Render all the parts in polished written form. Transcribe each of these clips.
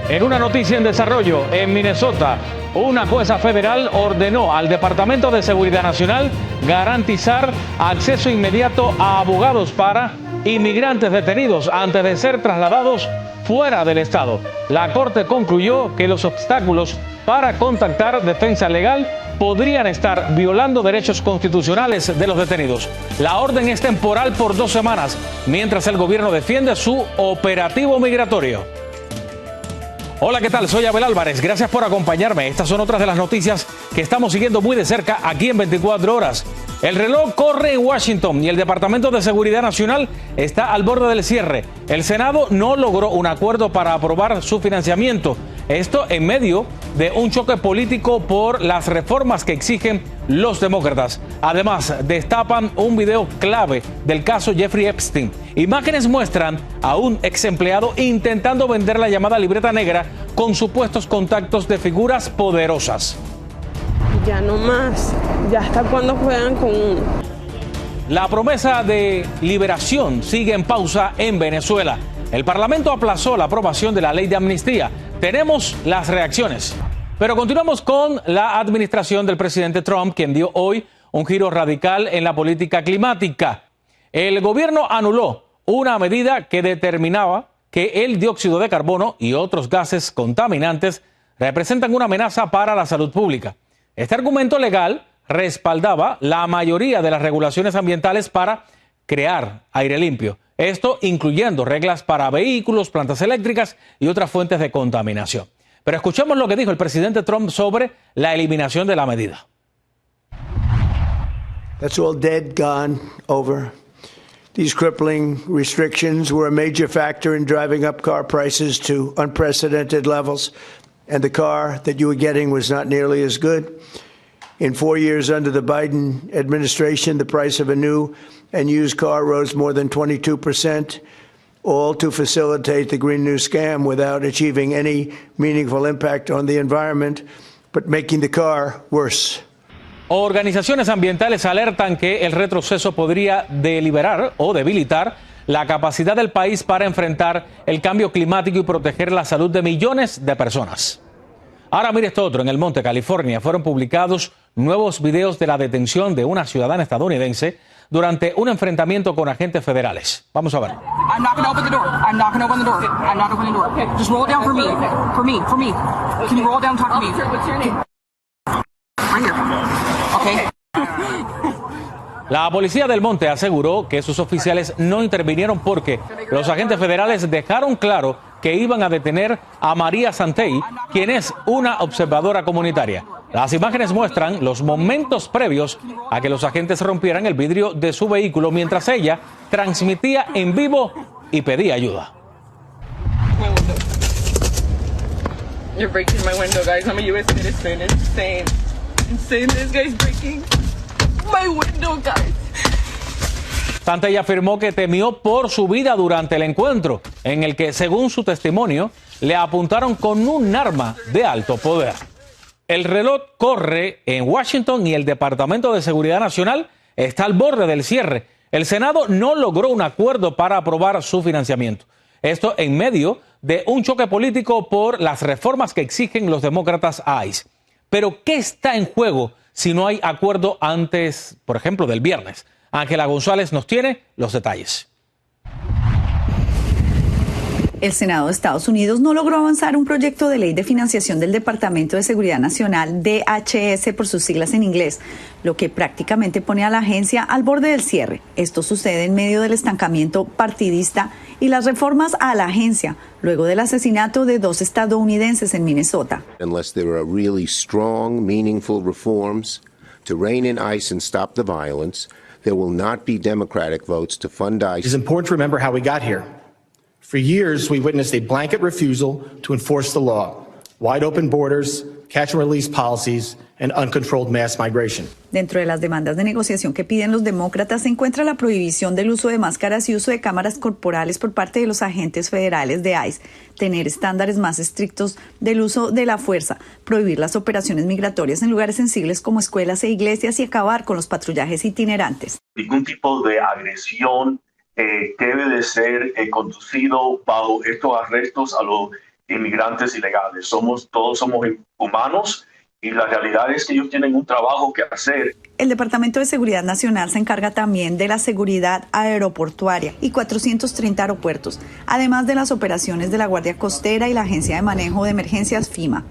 En una noticia en desarrollo, en Minnesota, una jueza federal ordenó al Departamento de Seguridad Nacional garantizar acceso inmediato a abogados para inmigrantes detenidos antes de ser trasladados fuera del estado. La Corte concluyó que los obstáculos para contactar defensa legal podrían estar violando derechos constitucionales de los detenidos. La orden es temporal por 2 semanas, mientras el gobierno defiende su operativo migratorio. Hola, ¿qué tal? Soy Abel Álvarez. Gracias por acompañarme. Estas son otras de las noticias que estamos siguiendo muy de cerca aquí en 24 horas. El reloj corre en Washington y el Departamento de Seguridad Nacional está al borde del cierre. El Senado no logró un acuerdo para aprobar su financiamiento. Esto en medio de un choque político por las reformas que exigen los demócratas. Además, destapan un video clave del caso Jeffrey Epstein. Imágenes muestran a un ex empleado intentando vender la llamada libreta negra con supuestos contactos de figuras poderosas. Ya no más, ya hasta cuando juegan con uno. La promesa de liberación sigue en pausa en Venezuela. El Parlamento aplazó la aprobación de la ley de amnistía. Tenemos las reacciones. Pero continuamos con la administración del presidente Trump, quien dio hoy un giro radical en la política climática. El gobierno anuló una medida que determinaba que el dióxido de carbono y otros gases contaminantes representan una amenaza para la salud pública. Este argumento legal respaldaba la mayoría de las regulaciones ambientales para crear aire limpio. Esto incluyendo reglas para vehículos, plantas eléctricas y otras fuentes de contaminación. Pero escuchemos lo que dijo el presidente Trump sobre la eliminación de la medida. That's all dead, gone, over. These crippling restrictions were a major factor in driving up car prices to unprecedented levels, and the car that you were getting was not nearly as good. In 4 years under the Biden administration, the price of a new and used car rose more than 22%, all to facilitate the Green New Scam without achieving any meaningful impact on the environment, but making the car worse. Organizaciones ambientales alertan que el retroceso podría deliberar o debilitar la capacidad del país para enfrentar el cambio climático y proteger la salud de millones de personas. Ahora mire esto otro. En el Monte, California, fueron publicados nuevos videos de la detención de una ciudadana estadounidense durante un enfrentamiento con agentes federales. Vamos a ver. I'm not going to open the door. I'm not going to open the door. I'm not opening the door. Just roll it down for me. For me. For me. Can you roll it down and talk to me? What's your name? Right here. Okay. La policía del Monte aseguró que sus oficiales no intervinieron porque los agentes federales dejaron claro que iban a detener a María Santei, quien es una observadora comunitaria. Las imágenes muestran los momentos previos a que los agentes rompieran el vidrio de su vehículo mientras ella transmitía en vivo y pedía ayuda. You're breaking my window, guys. I'm a U.S. citizen. It's insane. Insane. This guy's breaking my window, guys. Santei afirmó que temió por su vida durante el encuentro, en el que, según su testimonio, le apuntaron con un arma de alto poder. El reloj corre en Washington y el Departamento de Seguridad Nacional está al borde del cierre. El Senado no logró un acuerdo para aprobar su financiamiento. Esto en medio de un choque político por las reformas que exigen los demócratas a ICE. Pero, ¿qué está en juego si no hay acuerdo antes, por ejemplo, del viernes? Ángela González nos tiene los detalles. El Senado de Estados Unidos no logró avanzar un proyecto de ley de financiación del Departamento de Seguridad Nacional, DHS por sus siglas en inglés, lo que prácticamente pone a la agencia al borde del cierre. Esto sucede en medio del estancamiento partidista y las reformas a la agencia, luego del asesinato de 2 estadounidenses en Minnesota. Unless there are really strong, meaningful reforms to rein in ICE and stop the violence, there will not be Democratic votes to fund ICE. It's important to remember how we got here. For years, we witnessed a blanket refusal to enforce the law, wide open borders, catch and release policies, and uncontrolled mass migration. Dentro de las demandas de negociación que piden los demócratas se encuentra la prohibición del uso de máscaras y uso de cámaras corporales por parte de los agentes federales de ICE, tener estándares más estrictos del uso de la fuerza, prohibir las operaciones migratorias en lugares sensibles como escuelas e iglesias y acabar con los patrullajes itinerantes. Ningún tipo de agresión debe de ser conducido bajo estos arrestos a los inmigrantes ilegales. Todos somos humanos y la realidad es que ellos tienen un trabajo que hacer. El Departamento de Seguridad Nacional se encarga también de la seguridad aeroportuaria y 430 aeropuertos, además de las operaciones de la Guardia Costera y la Agencia de Manejo de Emergencias FEMA.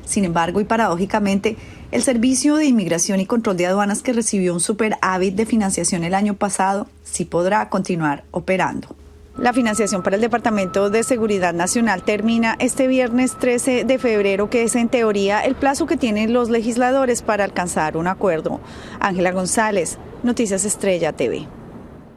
Sin embargo, y paradójicamente, el Servicio de Inmigración y Control de Aduanas, que recibió un superávit de financiación el año pasado, sí podrá continuar operando. La financiación para el Departamento de Seguridad Nacional termina este viernes 13 de febrero, que es en teoría el plazo que tienen los legisladores para alcanzar un acuerdo. Ángela González, Noticias Estrella TV.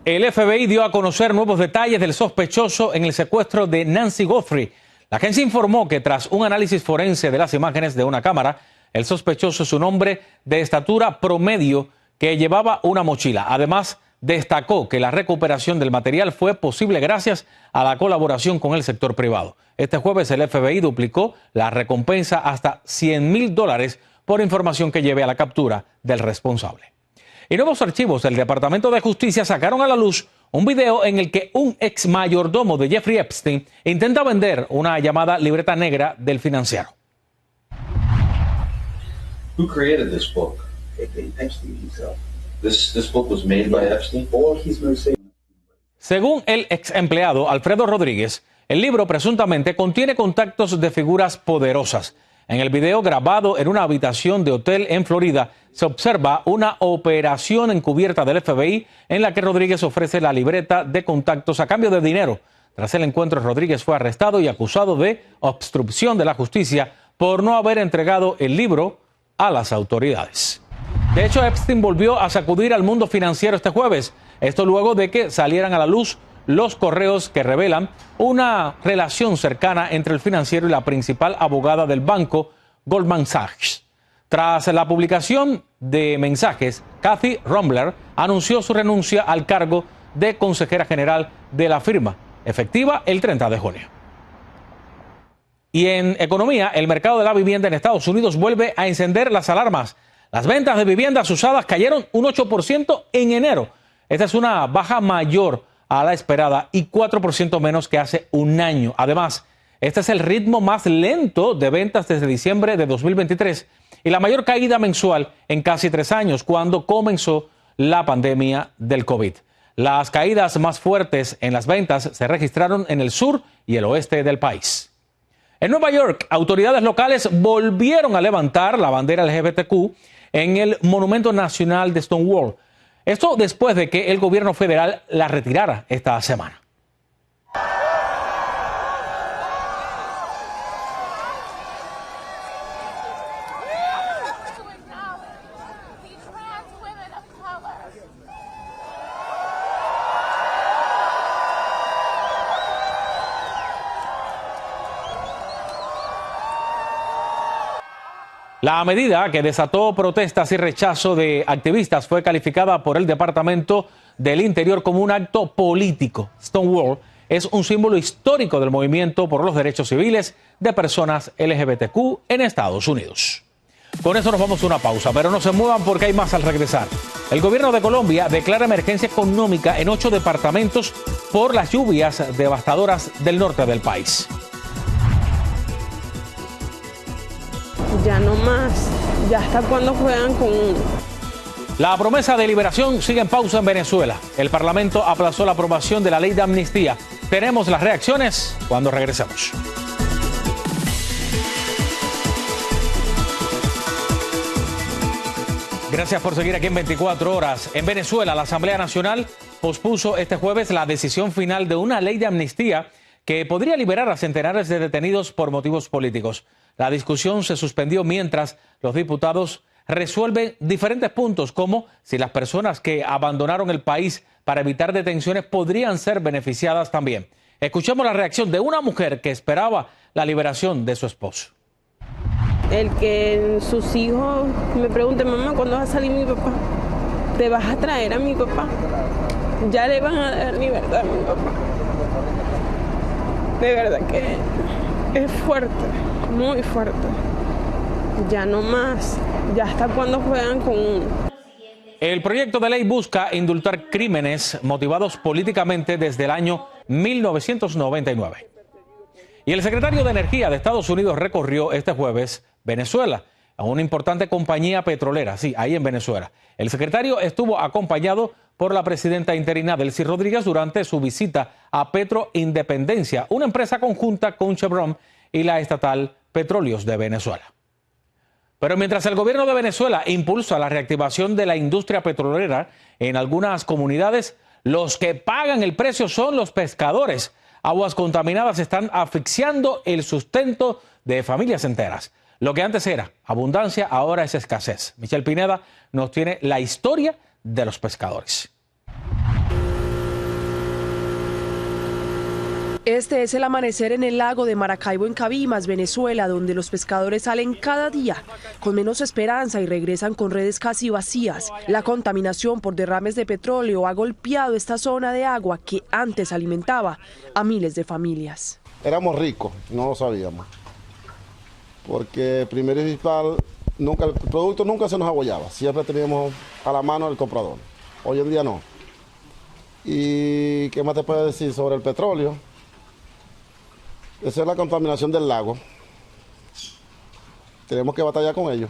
El FBI dio a conocer nuevos detalles del sospechoso en el secuestro de Nancy Guthrie. La agencia informó que tras un análisis forense de las imágenes de una cámara, el sospechoso es un hombre de estatura promedio que llevaba una mochila. Además, destacó que la recuperación del material fue posible gracias a la colaboración con el sector privado. Este jueves el FBI duplicó la recompensa hasta $100,000 por información que lleve a la captura del responsable. Y nuevos archivos del Departamento de Justicia sacaron a la luz un video en el que un ex mayordomo de Jeffrey Epstein intenta vender una llamada libreta negra del financiero. Who created this book? Epstein himself. This book was made by Epstein? Según el ex empleado Alfredo Rodríguez, el libro presuntamente contiene contactos de figuras poderosas. En el video grabado en una habitación de hotel en Florida, se observa una operación encubierta del FBI en la que Rodríguez ofrece la libreta de contactos a cambio de dinero. Tras el encuentro, Rodríguez fue arrestado y acusado de obstrucción de la justicia por no haber entregado el libro a las autoridades. De hecho, Epstein volvió a sacudir al mundo financiero este jueves. Esto luego de que salieran a la luz los correos que revelan una relación cercana entre el financiero y la principal abogada del banco, Goldman Sachs. Tras la publicación de mensajes, Kathy Rumbler anunció su renuncia al cargo de consejera general de la firma, efectiva el 30 de junio. Y en economía, el mercado de la vivienda en Estados Unidos vuelve a encender las alarmas. Las ventas de viviendas usadas cayeron un 8% en enero. Esta es una baja mayor a la esperada y 4% menos que hace un año. Además, este es el ritmo más lento de ventas desde diciembre de 2023 y la mayor caída mensual en casi 3 años, cuando comenzó la pandemia del COVID. Las caídas más fuertes en las ventas se registraron en el sur y el oeste del país. En Nueva York, autoridades locales volvieron a levantar la bandera LGBTQ en el Monumento Nacional de Stonewall. Esto después de que el gobierno federal la retirara esta semana. La medida, que desató protestas y rechazo de activistas, fue calificada por el Departamento del Interior como un acto político. Stonewall es un símbolo histórico del movimiento por los derechos civiles de personas LGBTQ en Estados Unidos. Con eso nos vamos a una pausa, pero no se muevan porque hay más al regresar. El gobierno de Colombia declara emergencia económica en 8 departamentos por las lluvias devastadoras del norte del país. Ya no más. Ya hasta cuando juegan con uno. La promesa de liberación sigue en pausa en Venezuela. El Parlamento aplazó la aprobación de la ley de amnistía. Tenemos las reacciones cuando regresemos. Gracias por seguir aquí en 24 horas. En Venezuela, la Asamblea Nacional pospuso este jueves la decisión final de una ley de amnistía que podría liberar a centenares de detenidos por motivos políticos. La discusión se suspendió mientras los diputados resuelven diferentes puntos, como si las personas que abandonaron el país para evitar detenciones podrían ser beneficiadas también. Escuchemos la reacción de una mujer que esperaba la liberación de su esposo. El que sus hijos me pregunten, mamá, ¿cuándo va a salir mi papá? ¿Te vas a traer a mi papá? Ya le van a dar libertad a mi papá. De verdad que es fuerte, muy fuerte. Ya no más, ya hasta cuando juegan con uno. El proyecto de ley busca indultar crímenes motivados políticamente desde el año 1999. Y el secretario de Energía de Estados Unidos recorrió este jueves Venezuela, a una importante compañía petrolera, sí, ahí en Venezuela. El secretario estuvo acompañado por la presidenta interina Delcy Rodríguez durante su visita a Petro Independencia, una empresa conjunta con Chevron y la estatal Petróleos de Venezuela. Pero mientras el gobierno de Venezuela impulsa la reactivación de la industria petrolera en algunas comunidades, los que pagan el precio son los pescadores. Aguas contaminadas están asfixiando el sustento de familias enteras. Lo que antes era abundancia, ahora es escasez. Michelle Pineda nos tiene la historia de los pescadores. Este es el amanecer en el lago de Maracaibo, en Cabimas, Venezuela, donde los pescadores salen cada día con menos esperanza y regresan con redes casi vacías. La contaminación por derrames de petróleo ha golpeado esta zona de agua que antes alimentaba a miles de familias. Éramos ricos, no lo sabíamos, porque primero y principal, el producto nunca se nos abollaba, siempre teníamos a la mano el comprador. Hoy en día no. ¿Y qué más te puedo decir sobre el petróleo? Esa es la contaminación del lago. Tenemos que batallar con ello.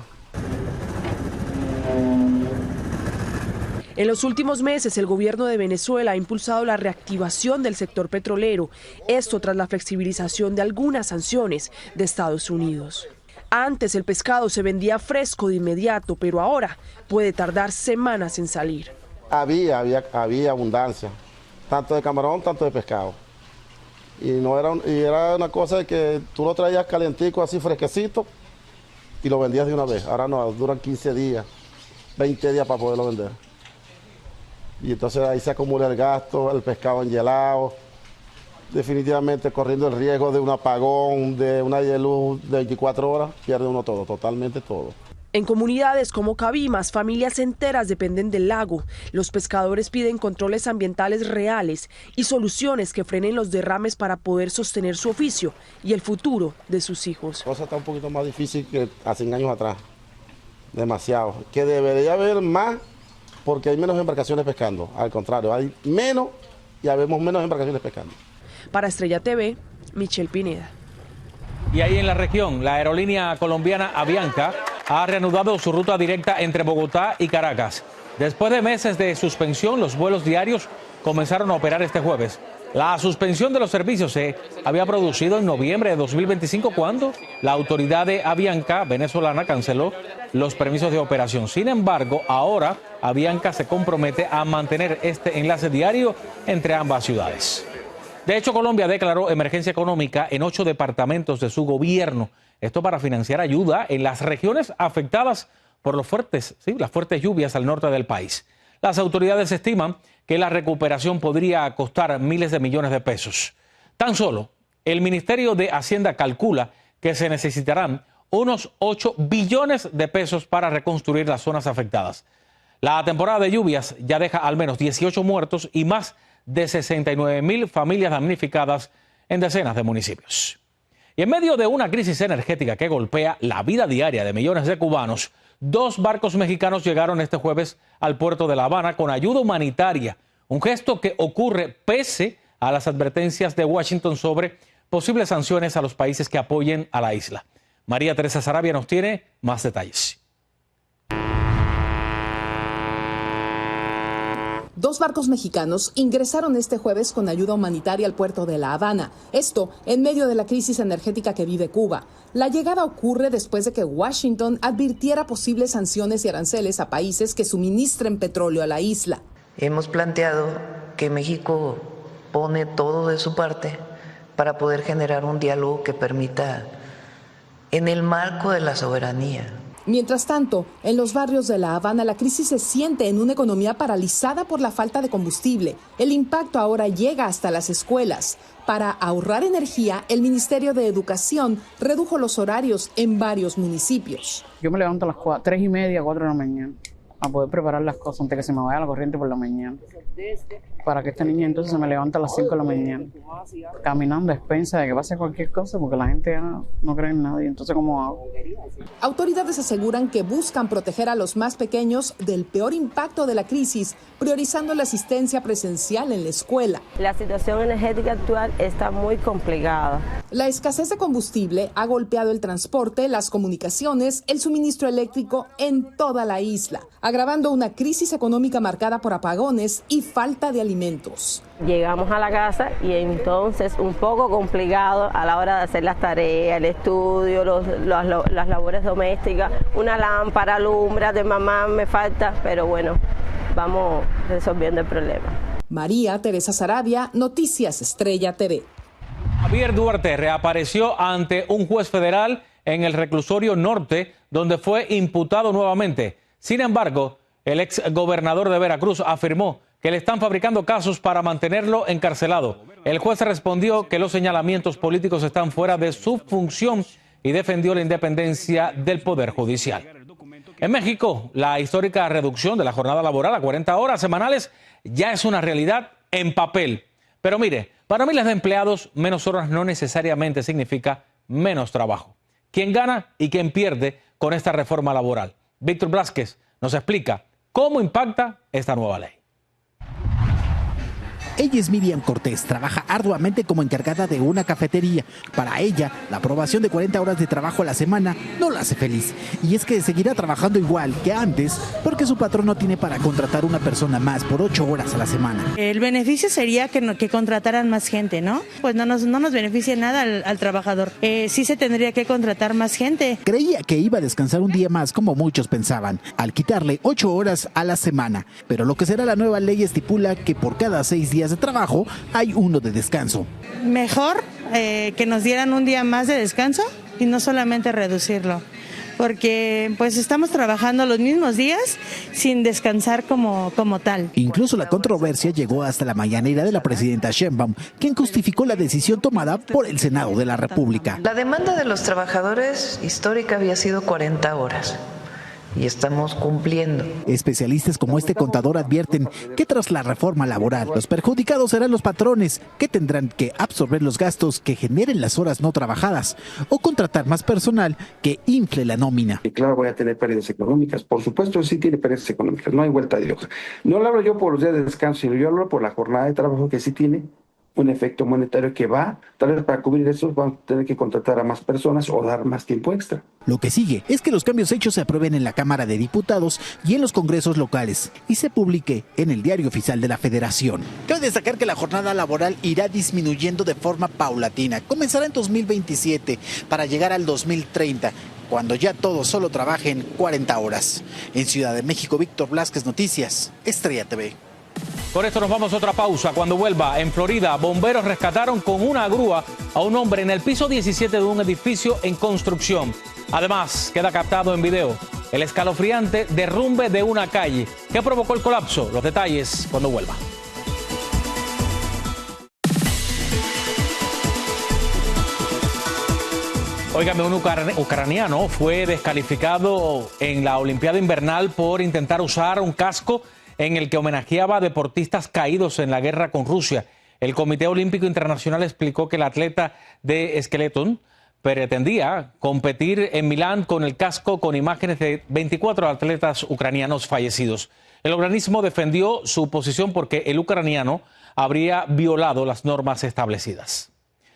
En los últimos meses, el gobierno de Venezuela ha impulsado la reactivación del sector petrolero, esto tras la flexibilización de algunas sanciones de Estados Unidos. Antes el pescado se vendía fresco de inmediato, pero ahora puede tardar semanas en salir. Había abundancia, tanto de camarón, tanto de pescado. Y era una cosa de que tú lo traías calientico, así fresquecito, y lo vendías de una vez. Ahora no, duran 15 días, 20 días para poderlo vender. Y entonces ahí se acumula el gasto, el pescado enhielado, definitivamente corriendo el riesgo de un apagón, de una luz de 24 horas, pierde uno todo, totalmente todo. En comunidades como Cabimas, familias enteras dependen del lago. Los pescadores piden controles ambientales reales y soluciones que frenen los derrames para poder sostener su oficio y el futuro de sus hijos. La cosa está un poquito más difícil que hace años atrás, demasiado. Que debería haber más porque hay menos embarcaciones pescando. Al contrario, hay menos y habemos menos embarcaciones pescando. Para Estrella TV, Michelle Pineda. Y ahí en la región, la aerolínea colombiana Avianca ha reanudado su ruta directa entre Bogotá y Caracas. Después de meses de suspensión, los vuelos diarios comenzaron a operar este jueves. La suspensión de los servicios se había producido en noviembre de 2025 cuando la autoridad de Avianca venezolana canceló los permisos de operación. Sin embargo, ahora Avianca se compromete a mantener este enlace diario entre ambas ciudades. De hecho, Colombia declaró emergencia económica en 8 departamentos de su gobierno. Esto para financiar ayuda en las regiones afectadas por las fuertes lluvias al norte del país. Las autoridades estiman que la recuperación podría costar miles de millones de pesos. Tan solo el Ministerio de Hacienda calcula que se necesitarán unos 8 billones de pesos para reconstruir las zonas afectadas. La temporada de lluvias ya deja al menos 18 muertos y más de 69,000 familias damnificadas en decenas de municipios. Y en medio de una crisis energética que golpea la vida diaria de millones de cubanos, 2 barcos mexicanos llegaron este jueves al puerto de La Habana con ayuda humanitaria, un gesto que ocurre pese a las advertencias de Washington sobre posibles sanciones a los países que apoyen a la isla. María Teresa Sarabia nos tiene más detalles. 2 barcos mexicanos ingresaron este jueves con ayuda humanitaria al puerto de La Habana. Esto en medio de la crisis energética que vive Cuba. La llegada ocurre después de que Washington advirtiera posibles sanciones y aranceles a países que suministren petróleo a la isla. Hemos planteado que México pone todo de su parte para poder generar un diálogo que permita, en el marco de la soberanía. Mientras tanto, en los barrios de La Habana la crisis se siente en una economía paralizada por la falta de combustible. El impacto ahora llega hasta las escuelas. Para ahorrar energía, el Ministerio de Educación redujo los horarios en varios municipios. Yo me levanto a las 3:30, 4 de la mañana a poder preparar las cosas antes que se me vaya la corriente por la mañana. Para que esta niña entonces se me levanta a las 5 de la mañana, caminando a expensa de que pase cualquier cosa, porque la gente ya no cree en nadie. Entonces, ¿cómo hago? Autoridades aseguran que buscan proteger a los más pequeños del peor impacto de la crisis, priorizando la asistencia presencial en la escuela. La situación energética actual está muy complicada. La escasez de combustible ha golpeado el transporte, las comunicaciones, el suministro eléctrico en toda la isla, agravando una crisis económica marcada por apagones y falta de alimentos. Llegamos a la casa y entonces un poco complicado a la hora de hacer las tareas, el estudio, las labores domésticas, una lámpara, alumbra de mamá me falta, pero bueno, vamos resolviendo el problema. María Teresa Sarabia, Noticias Estrella TV. Javier Duarte reapareció ante un juez federal en el reclusorio norte, donde fue imputado nuevamente. Sin embargo, el ex gobernador de Veracruz afirmó que le están fabricando casos para mantenerlo encarcelado. El juez respondió que los señalamientos políticos están fuera de su función y defendió la independencia del Poder Judicial. En México, la histórica reducción de la jornada laboral a 40 horas semanales ya es una realidad en papel. Pero mire, para miles de empleados, menos horas no necesariamente significa menos trabajo. ¿Quién gana y quién pierde con esta reforma laboral? Víctor Blázquez nos explica cómo impacta esta nueva ley. Ella es Miriam Cortés, trabaja arduamente como encargada de una cafetería. Para ella, la aprobación de 40 horas de trabajo a la semana no la hace feliz. Y es que seguirá trabajando igual que antes porque su patrón no tiene para contratar una persona más por 8 horas a la semana. El beneficio sería que contrataran más gente, ¿no? Pues no nos beneficia nada al trabajador. Sí se tendría que contratar más gente. Creía que iba a descansar un día más como muchos pensaban, al quitarle 8 horas a la semana. Pero lo que será la nueva ley estipula que por cada 6 días de trabajo hay uno de descanso. Mejor que nos dieran un día más de descanso y no solamente reducirlo, porque pues estamos trabajando los mismos días sin descansar como tal. Incluso la controversia llegó hasta la mañanera de la presidenta Sheinbaum, quien justificó la decisión tomada por el Senado de la República. La demanda de los trabajadores histórica había sido 40 horas. Y estamos cumpliendo. Especialistas como este contador advierten que tras la reforma laboral, los perjudicados serán los patrones, que tendrán que absorber los gastos que generen las horas no trabajadas o contratar más personal que infle la nómina. Y claro, voy a tener pérdidas económicas. Por supuesto, sí tiene pérdidas económicas, no hay vuelta de hoja. No lo hablo yo por los días de descanso, sino yo hablo por la jornada de trabajo que sí tiene un efecto monetario que va, tal vez para cubrir eso van a tener que contratar a más personas o dar más tiempo extra. Lo que sigue es que los cambios hechos se aprueben en la Cámara de Diputados y en los congresos locales y se publique en el Diario Oficial de la Federación. Cabe destacar que la jornada laboral irá disminuyendo de forma paulatina. Comenzará en 2027 para llegar al 2030. Cuando ya todos solo trabajen 40 horas. En Ciudad de México, Víctor Blázquez, Noticias, Estrella TV. Por esto nos vamos a otra pausa. Cuando vuelva, en Florida, bomberos rescataron con una grúa a un hombre en el piso 17 de un edificio en construcción. Además, queda captado en video el escalofriante derrumbe de una calle. ¿Qué provocó el colapso? Los detalles cuando vuelva. Óigame, un ucraniano fue descalificado en la Olimpiada Invernal por intentar usar un casco en el que homenajeaba a deportistas caídos en la guerra con Rusia. El Comité Olímpico Internacional explicó que el atleta de Skeleton pretendía competir en Milán con el casco con imágenes de 24 atletas ucranianos fallecidos. El organismo defendió su posición porque el ucraniano habría violado las normas establecidas.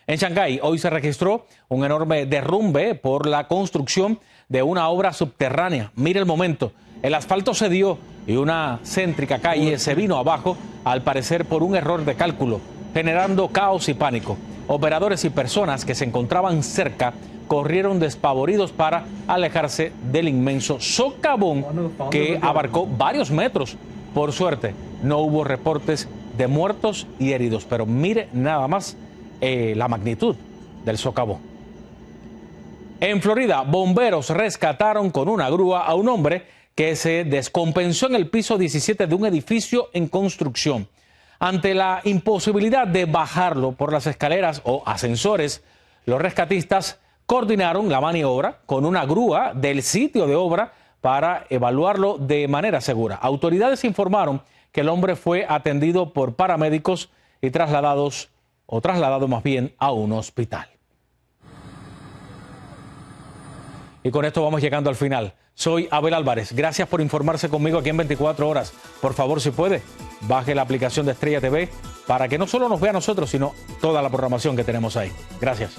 En Shanghái hoy se registró un enorme derrumbe por la construcción de una obra subterránea. Mire el momento. El asfalto cedió y una céntrica calle se vino abajo, al parecer por un error de cálculo, generando caos y pánico. Operadores y personas que se encontraban cerca corrieron despavoridos para alejarse del inmenso socavón que abarcó varios metros. Por suerte, no hubo reportes de muertos y heridos, pero mire nada más la magnitud del socavón. En Florida, bomberos rescataron con una grúa a un hombre que se descompensó en el piso 17 de un edificio en construcción. Ante la imposibilidad de bajarlo por las escaleras o ascensores, los rescatistas coordinaron la maniobra con una grúa del sitio de obra para evaluarlo de manera segura. Autoridades informaron que el hombre fue atendido por paramédicos y trasladado más bien a un hospital. Y con esto vamos llegando al final. Soy Abel Álvarez. Gracias por informarse conmigo aquí en 24 horas. Por favor, si puede, baje la aplicación de Estrella TV para que no solo nos vea a nosotros, sino toda la programación que tenemos ahí. Gracias.